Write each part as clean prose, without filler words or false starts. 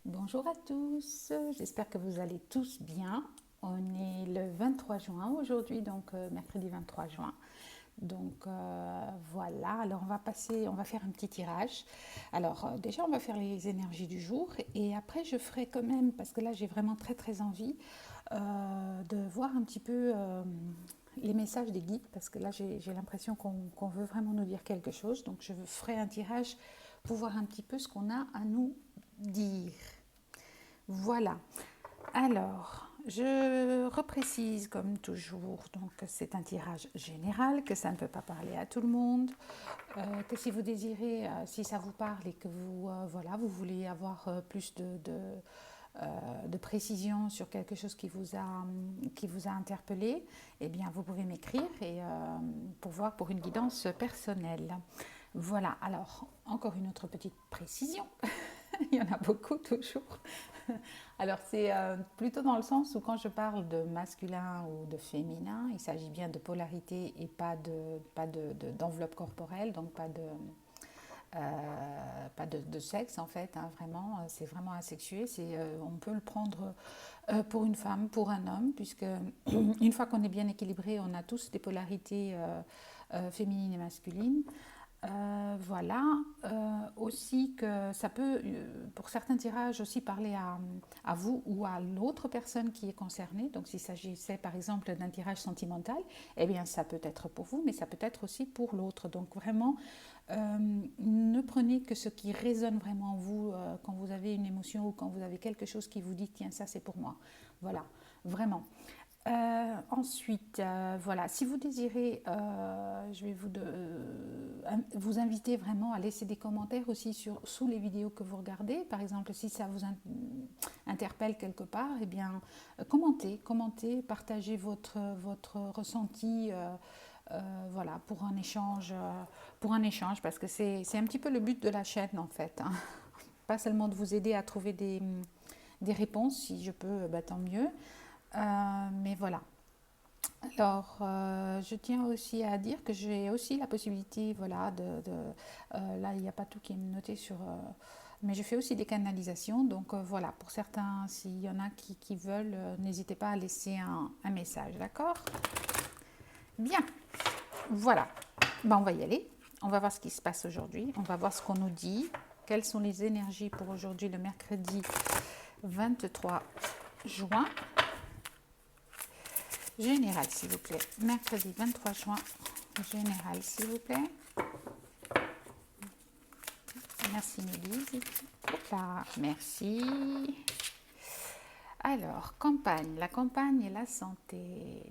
Bonjour à tous, j'espère que vous allez tous bien. On est le 23 juin aujourd'hui, donc mercredi 23 juin. Donc voilà, alors on va faire un petit tirage. Alors déjà on va faire les énergies du jour et après je ferai quand même, parce que là j'ai vraiment très très envie de voir un petit peu les messages des guides, parce que là j'ai l'impression qu'on veut vraiment nous dire quelque chose. Donc je ferai un tirage pour voir un petit peu ce qu'on a à nous dire. Voilà. Alors, je reprécise comme toujours, donc c'est un tirage général, que ça ne peut pas parler à tout le monde, que si vous désirez, si ça vous parle et que vous, voilà, vous voulez avoir plus de précision sur quelque chose qui vous a interpellé, eh bien vous pouvez m'écrire et pour voir pour une guidance personnelle. Voilà, alors encore une autre petite précision. Il y en a beaucoup toujours. Alors c'est plutôt dans le sens où quand je parle de masculin ou de féminin, il s'agit bien de polarité et d'enveloppe corporelle, donc pas de sexe en fait, hein, vraiment, c'est vraiment asexué. On peut le prendre pour une femme, pour un homme, puisque une fois qu'on est bien équilibré, on a tous des polarités féminines et masculines. Voilà, aussi que ça peut, pour certains tirages, aussi parler à vous ou à l'autre personne qui est concernée. Donc s'il s'agissait par exemple d'un tirage sentimental, eh bien ça peut être pour vous, mais ça peut être aussi pour l'autre. Donc vraiment, ne prenez que ce qui résonne vraiment en vous quand vous avez une émotion ou quand vous avez quelque chose qui vous dit, tiens, ça c'est pour moi. Voilà, vraiment. Ensuite, voilà, si vous désirez, je vais vous inviter vraiment à laisser des commentaires aussi sous les vidéos que vous regardez. Par exemple, si ça vous interpelle quelque part, eh bien, commentez, partagez votre ressenti. Voilà, pour un échange, parce que c'est un petit peu le but de la chaîne en fait, hein. Pas seulement de vous aider à trouver des réponses, si je peux, bah, tant mieux. Mais voilà. Alors, je tiens aussi à dire que j'ai aussi la possibilité, voilà, là, il n'y a pas tout qui est noté sur, mais je fais aussi des canalisations. Donc voilà, pour certains, s'il y en a qui veulent, n'hésitez pas à laisser un message, d'accord? Bien, voilà. Ben, on va y aller. On va voir ce qui se passe aujourd'hui. On va voir ce qu'on nous dit. Quelles sont les énergies pour aujourd'hui, le mercredi 23 juin. Général, s'il vous plaît. Mercredi 23 juin. Général, s'il vous plaît. Merci, Mélise. Là, merci. Alors, campagne. La campagne et la santé.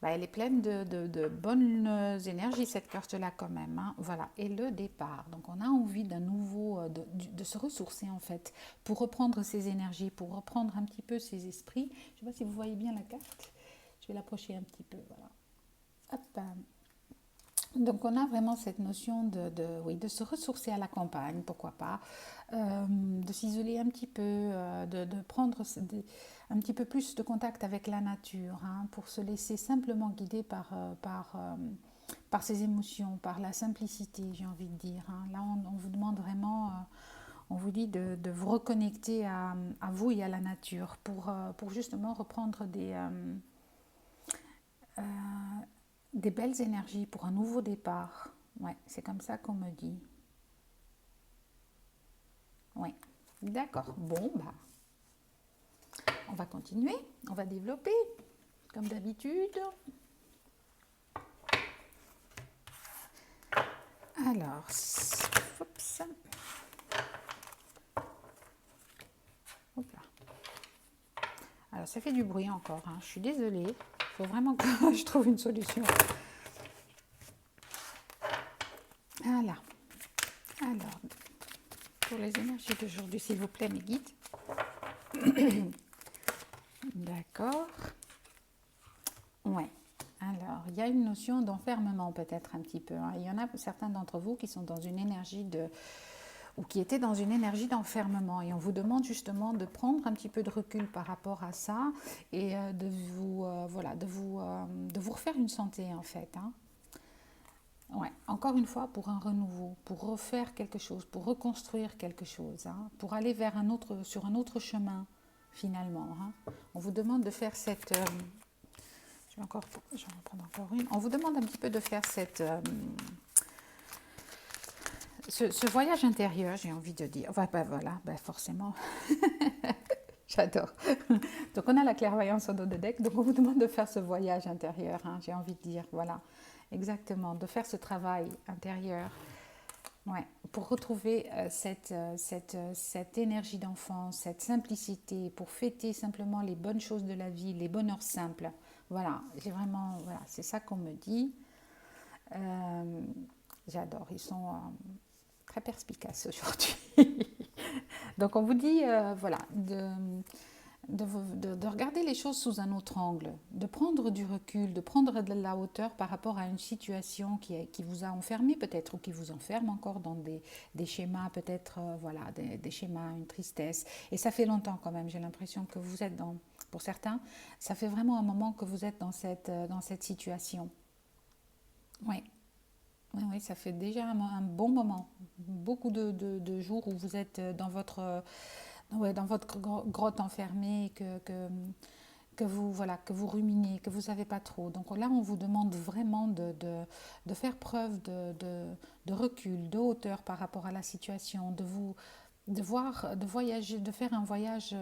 Bah, elle est pleine de bonnes énergies, cette carte-là, quand même, hein. Voilà. Et le départ. Donc, on a envie d'un nouveau, de se ressourcer, en fait, pour reprendre ses énergies, pour reprendre un petit peu ses esprits. Je ne sais pas si vous voyez bien la carte. Je vais l'approcher un petit peu. Voilà. Hop. Donc on a vraiment cette notion oui, de se ressourcer à la campagne, pourquoi pas, de s'isoler un petit peu, de prendre un petit peu plus de contact avec la nature, hein, pour se laisser simplement guider par ses émotions, par la simplicité, j'ai envie de dire, hein. Là on vous demande vraiment, on vous dit de vous reconnecter à vous et à la nature pour justement reprendre euh, des belles énergies pour un nouveau départ. Ouais, c'est comme ça qu'on me dit. Ouais, d'accord. Bon, bah, on va continuer, on va développer, comme d'habitude. Alors, oups, hop là. Alors, ça fait du bruit encore, hein. Je suis désolée. Il faut vraiment que je trouve une solution. Voilà. Alors, pour les énergies d'aujourd'hui, s'il vous plaît, mes guides. D'accord. Ouais. Alors, il y a une notion d'enfermement peut-être un petit peu, hein. Il y en a certains d'entre vous qui sont dans une énergie ou qui étaient dans une énergie d'enfermement. Et on vous demande justement de prendre un petit peu de recul par rapport à ça et voilà, de vous refaire une santé en fait, hein. Ouais, encore une fois, pour un renouveau, pour refaire quelque chose, pour reconstruire quelque chose, hein, pour aller vers sur un autre chemin, finalement, hein. On vous demande de faire je vais en prendre encore une. On vous demande un petit peu de faire ce voyage intérieur, j'ai envie de dire. Ouais, ben voilà, ben forcément, j'adore. Donc on a la clairvoyance au dos de deck, donc on vous demande de faire ce voyage intérieur, hein, j'ai envie de dire, voilà, exactement, de faire ce travail intérieur, ouais, pour retrouver cette énergie d'enfance, cette simplicité, pour fêter simplement les bonnes choses de la vie, les bonheurs simples. Voilà, j'ai vraiment, voilà, c'est ça qu'on me dit. Euh, J'adore, ils sont très perspicaces aujourd'hui. Donc on vous dit, voilà, de regarder les choses sous un autre angle, de prendre du recul, de prendre de la hauteur par rapport à une situation qui vous a enfermé peut-être ou qui vous enferme encore dans des schémas, peut-être, voilà, des schémas, une tristesse. Et ça fait longtemps quand même, j'ai l'impression que vous êtes pour certains, ça fait vraiment un moment que vous êtes dans cette situation. Oui, oui, oui, ça fait déjà un bon moment, beaucoup de jours où vous êtes ouais, dans votre grotte enfermée, que vous, voilà, que vous ruminez, que vous ne savez pas trop. Donc là, on vous demande vraiment de faire preuve de recul, de hauteur par rapport à la situation, de voir, de voyager, de faire un voyage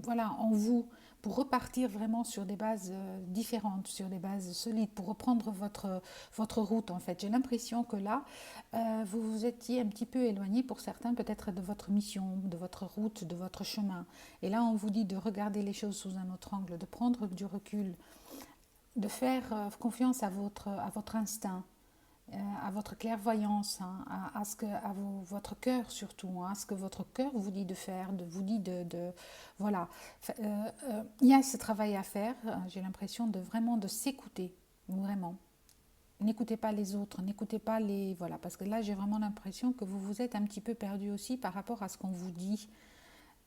voilà, en vous, pour repartir vraiment sur des bases différentes, sur des bases solides, pour reprendre votre route en fait. J'ai l'impression que là, vous vous étiez un petit peu éloigné pour certains peut-être de votre mission, de votre route, de votre chemin. Et là, on vous dit de regarder les choses sous un autre angle, de prendre du recul, de faire confiance à votre instinct, à votre clairvoyance, hein, votre cœur surtout, hein, à ce que votre cœur vous dit de faire, vous dit voilà. Il y a ce travail à faire. J'ai l'impression de vraiment de s'écouter, vraiment. N'écoutez pas les autres, n'écoutez pas les voilà, parce que là j'ai vraiment l'impression que vous vous êtes un petit peu perdu aussi par rapport à ce qu'on vous dit.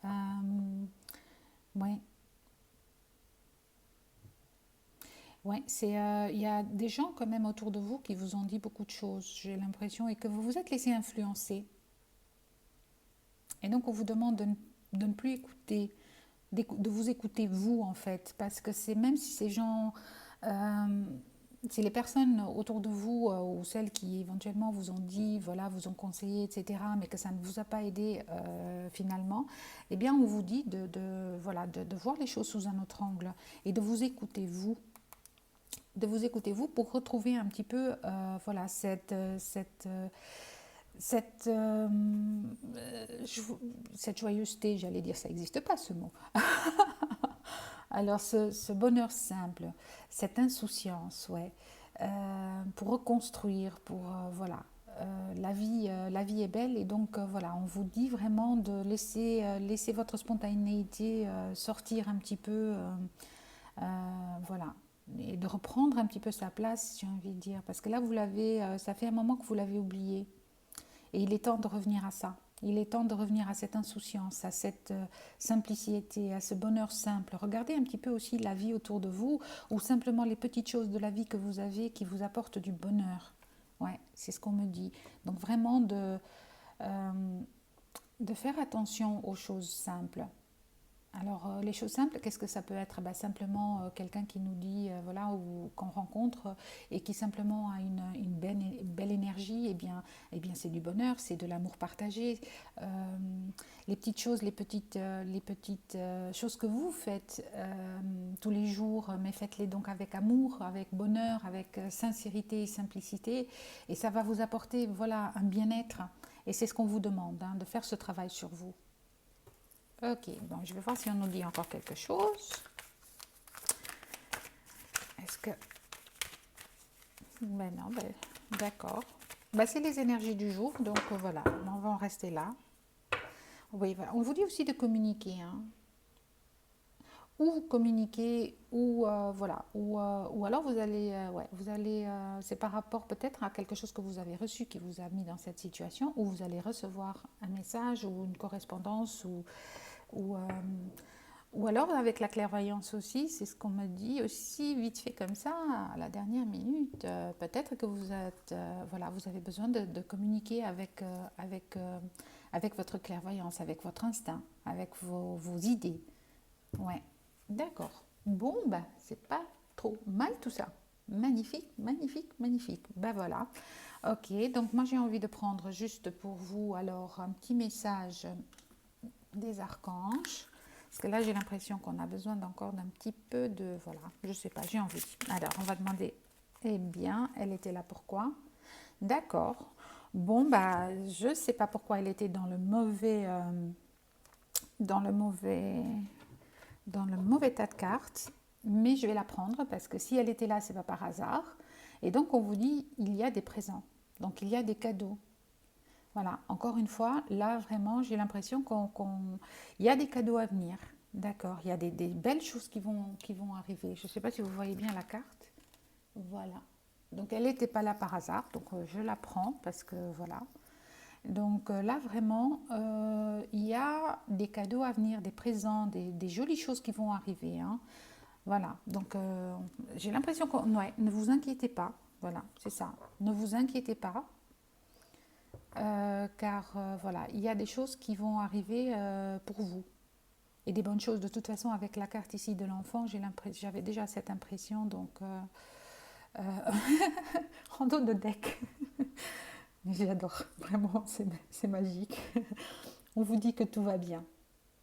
Euh, ouais, ouais, il y a des gens quand même autour de vous qui vous ont dit beaucoup de choses. J'ai l'impression et que vous vous êtes laissé influencer. Et donc, on vous demande de ne plus écouter, de vous écouter vous, en fait. Parce que c'est même si ces gens, euh, si les personnes autour de vous ou celles qui éventuellement vous ont dit, voilà, vous ont conseillé, etc., mais que ça ne vous a pas aidé finalement, eh bien, on vous dit voilà, de voir les choses sous un autre angle et de vous écouter vous pour retrouver un petit peu voilà, cette, euh, cette joyeuseté, j'allais dire, ça n'existe pas ce mot. Alors ce bonheur simple, cette insouciance, ouais, pour reconstruire, pour voilà, la vie est belle et donc voilà, on vous dit vraiment de laisser votre spontanéité sortir un petit peu, voilà, et de reprendre un petit peu sa place, j'ai envie de dire, parce que là vous l'avez, ça fait un moment que vous l'avez oublié. Et il est temps de revenir à ça. Il est temps de revenir à cette insouciance, à cette simplicité, à ce bonheur simple. Regardez un petit peu aussi la vie autour de vous ou simplement les petites choses de la vie que vous avez qui vous apportent du bonheur. Ouais, c'est ce qu'on me dit. Donc vraiment euh, de faire attention aux choses simples. Alors, les choses simples, qu'est-ce que ça peut être? Ben, simplement quelqu'un qui nous dit, voilà, ou qu'on rencontre et qui simplement a belle énergie, eh bien c'est du bonheur, c'est de l'amour partagé. Les petites choses, les petites choses que vous faites tous les jours, mais faites-les donc avec amour, avec bonheur, avec sincérité et simplicité. Et ça va vous apporter, voilà, un bien-être. Et c'est ce qu'on vous demande, hein, de faire ce travail sur vous. Ok, bon, je vais voir si on nous dit encore quelque chose. Est-ce que... Ben non, ben, d'accord. Ben, c'est les énergies du jour, donc voilà, on va en rester là. Oui, voilà. On vous dit aussi de communiquer, hein. Ou vous communiquez, ou voilà, ou alors vous allez, ouais, c'est par rapport peut-être à quelque chose que vous avez reçu qui vous a mis dans cette situation, ou vous allez recevoir un message ou une correspondance ou Ou alors avec la clairvoyance aussi, c'est ce qu'on me dit aussi vite fait comme ça, à la dernière minute. Peut-être que vous êtes, voilà, vous avez besoin de communiquer avec votre clairvoyance, avec votre instinct, avec vos idées. Ouais, d'accord. Bon, bah, c'est pas trop mal tout ça. Magnifique, magnifique, magnifique. Ben voilà. Ok, donc moi j'ai envie de prendre juste pour vous alors un petit message des archanges. Parce que là j'ai l'impression qu'on a besoin encore d'un petit peu de... Voilà, je sais pas, j'ai envie. Alors on va demander, eh bien, elle était là pourquoi? D'accord. Bon, bah, je sais pas pourquoi elle était dans le mauvais dans le mauvais tas de cartes, mais je vais la prendre parce que si elle était là, c'est pas par hasard. Et donc on vous dit, il y a des présents, donc il y a des cadeaux. Voilà, encore une fois, là vraiment, j'ai l'impression il y a des cadeaux à venir. D'accord, il y a des belles choses qui vont arriver. Je ne sais pas si vous voyez bien la carte. Voilà. Donc elle n'était pas là par hasard, donc je la prends parce que voilà. Donc là, vraiment, il y a des cadeaux à venir, des présents, des jolies choses qui vont arriver, hein. Voilà, donc j'ai l'impression que... Ouais, ne vous inquiétez pas, voilà, c'est ça. Ne vous inquiétez pas, car voilà, il y a des choses qui vont arriver pour vous. Et des bonnes choses, de toute façon, avec la carte ici de l'enfant, j'avais déjà cette impression, donc... euh, rando de deck. J'adore, vraiment, c'est magique. On vous dit que tout va bien,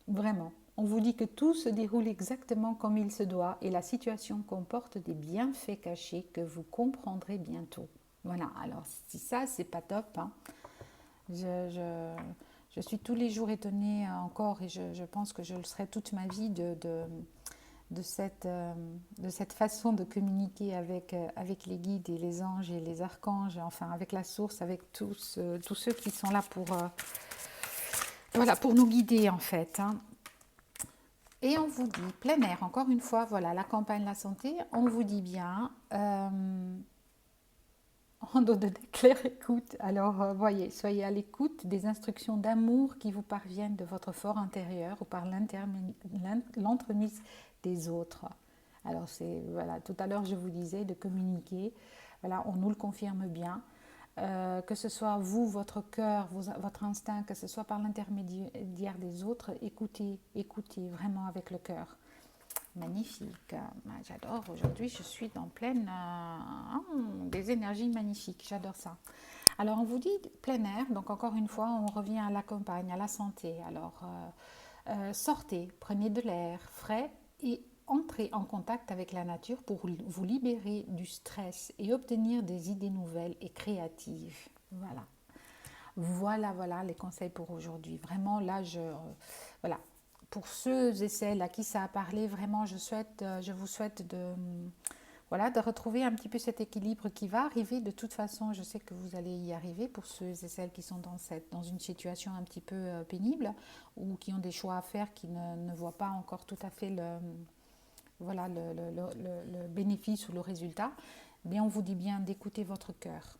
vraiment. On vous dit que tout se déroule exactement comme il se doit et la situation comporte des bienfaits cachés que vous comprendrez bientôt. Voilà, alors si ça, c'est pas top, hein. Je, je, je suis tous les jours étonnée encore et je pense que je le serai toute ma vie de cette façon de communiquer avec les guides et les anges et les archanges, enfin avec la source, avec tous ceux qui sont là voilà, pour nous guider en fait, hein. Et on vous dit, plein air, encore une fois, voilà, la campagne La Santé, on vous dit bien, en dos de claire écoute. Alors, voyez, soyez à l'écoute des instructions d'amour qui vous parviennent de votre fort intérieur ou par l'entremise des autres. Alors, c'est, voilà, tout à l'heure, je vous disais de communiquer. Voilà, on nous le confirme bien. Que ce soit vous, votre cœur, votre instinct, que ce soit par l'intermédiaire des autres, écoutez, écoutez vraiment avec le cœur. Magnifique, j'adore. Aujourd'hui, je suis en pleine des énergies magnifiques. J'adore ça. Alors, on vous dit plein air. Donc, encore une fois, on revient à la campagne, à la santé. Alors, sortez, prenez de l'air frais et entrez en contact avec la nature pour vous libérer du stress et obtenir des idées nouvelles et créatives. Voilà. Voilà les conseils pour aujourd'hui. Vraiment, là, voilà. Pour ceux et celles à qui ça a parlé, vraiment, je vous souhaite voilà, de retrouver un petit peu cet équilibre qui va arriver. De toute façon, je sais que vous allez y arriver pour ceux et celles qui sont dans une situation un petit peu pénible ou qui ont des choix à faire, qui ne voient pas encore tout à fait voilà, le bénéfice ou le résultat. Mais on vous dit bien d'écouter votre cœur.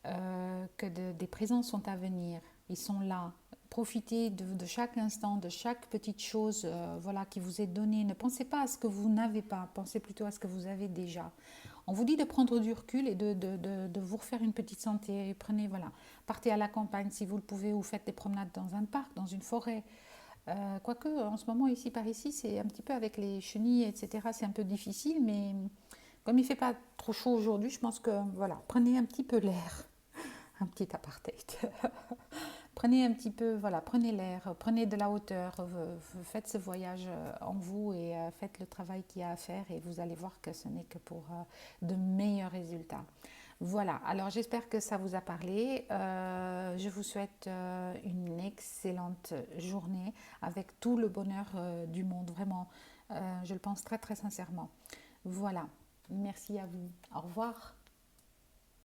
Des présents sont à venir, ils sont là. Profitez de chaque instant, de chaque petite chose voilà, qui vous est donnée. Ne pensez pas à ce que vous n'avez pas, pensez plutôt à ce que vous avez déjà. On vous dit de prendre du recul et de vous refaire une petite santé. Prenez, voilà, partez à la campagne si vous le pouvez ou faites des promenades dans un parc, dans une forêt. Quoique, en ce moment, ici par ici, c'est un petit peu avec les chenilles, etc., c'est un peu difficile, mais comme il ne fait pas trop chaud aujourd'hui, je pense que, voilà, prenez un petit peu l'air. Un petit apartheid. Prenez un petit peu, voilà, prenez l'air, prenez de la hauteur, faites ce voyage en vous et faites le travail qu'il y a à faire et vous allez voir que ce n'est que pour de meilleurs résultats. Voilà, alors j'espère que ça vous a parlé. Je vous souhaite une excellente journée avec tout le bonheur du monde, vraiment. Je le pense très très sincèrement. Voilà, merci à vous. Au revoir.